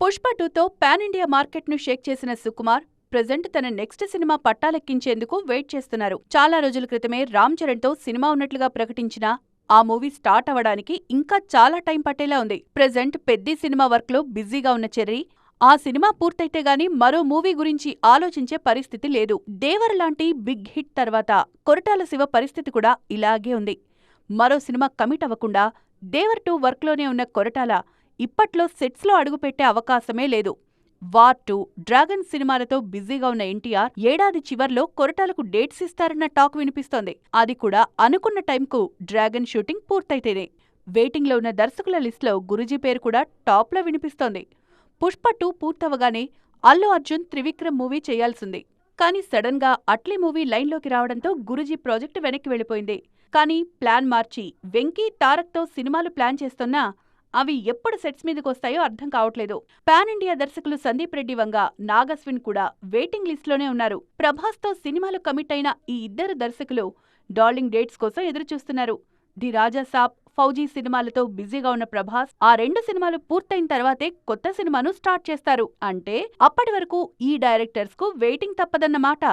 పుష్ప 2తో pan India మార్కెట్ను షేక్ చేసిన సుకుమార్ ప్రెజెంట్ తన నెక్స్ట్ సినిమా పట్టాలెక్కించేందుకు వెయిట్ చేస్తున్నారు. చాలా రోజుల క్రితమే రామ్ చరణ్తో సినిమా ఉన్నట్లుగా ప్రకటించిన ఆ మూవీ స్టార్ట్ అవ్వడానికి ఇంకా చాలా టైం పట్టేలా ఉంది. ప్రెజెంట్ పెద్ది సినిమా వర్క్లో బిజీగా ఉన్న చెర్రీ ఆ సినిమా పూర్తయితే గానీ మరో మూవీ గురించి ఆలోచించే పరిస్థితి లేదు. దేవర్ లాంటి బిగ్ హిట్ తర్వాత కొరటాల శివ పరిస్థితి కూడా ఇలాగే ఉంది. మరో సినిమా కమిట్ అవ్వకుండా దేవర్ 2 వర్క్లోనే ఉన్న కొరటాల ఇప్పట్లో సెట్స్లో అడుగుపెట్టే అవకాశమే లేదు. వార్ 2, డ్రాగన్ సినిమాలతో బిజీగా ఉన్న ఎన్టీఆర్ ఏడాది చివర్లో కొరటాలకు డేట్స్ ఇస్తారన్న టాక్ వినిపిస్తోంది. అది కూడా అనుకున్న టైంకు డ్రాగన్ షూటింగ్ పూర్తయితేనే. వెయిటింగ్లో ఉన్న దర్శకుల లిస్టులో గురూజీ పేరు కూడా టాప్లో వినిపిస్తోంది. పుష్ప 2 పూర్తవగానే అల్లు అర్జున్ త్రివిక్రమ్ మూవీ చేయాల్సింది. కానీ సడన్ గా అట్లీ మూవీ లైన్లోకి రావడంతో గురూజీ ప్రాజెక్టు వెనక్కి వెళ్లిపోయింది. కానీ ప్లాన్ మార్చి వెంకీ, తారక్తో సినిమాలు ప్లాన్ చేస్తున్నా అవి ఎప్పుడు సెట్స్ మీదకొస్తాయో అర్థం కావట్లేదు. పాన్ ఇండియా దర్శకులు సందీప్ రెడ్డి వంగ, నాగస్విన్ కూడా వెయిటింగ్ లిస్టులోనే ఉన్నారు. ప్రభాస్తో సినిమాలు కమిట్ అయిన ఈ ఇద్దరు దర్శకులు డార్లింగ్ డేట్స్ కోసం ఎదురుచూస్తున్నారు. ది రాజా సాబ్, ఫౌజీ సినిమాలతో బిజీగా ఉన్న ప్రభాస్ ఆ 2 సినిమాలు పూర్తయిన తర్వాతే కొత్త సినిమాను స్టార్ట్ చేస్తారు. అంటే అప్పటి వరకు ఈ డైరెక్టర్స్ కు వెయిటింగ్ తప్పదన్నమాట.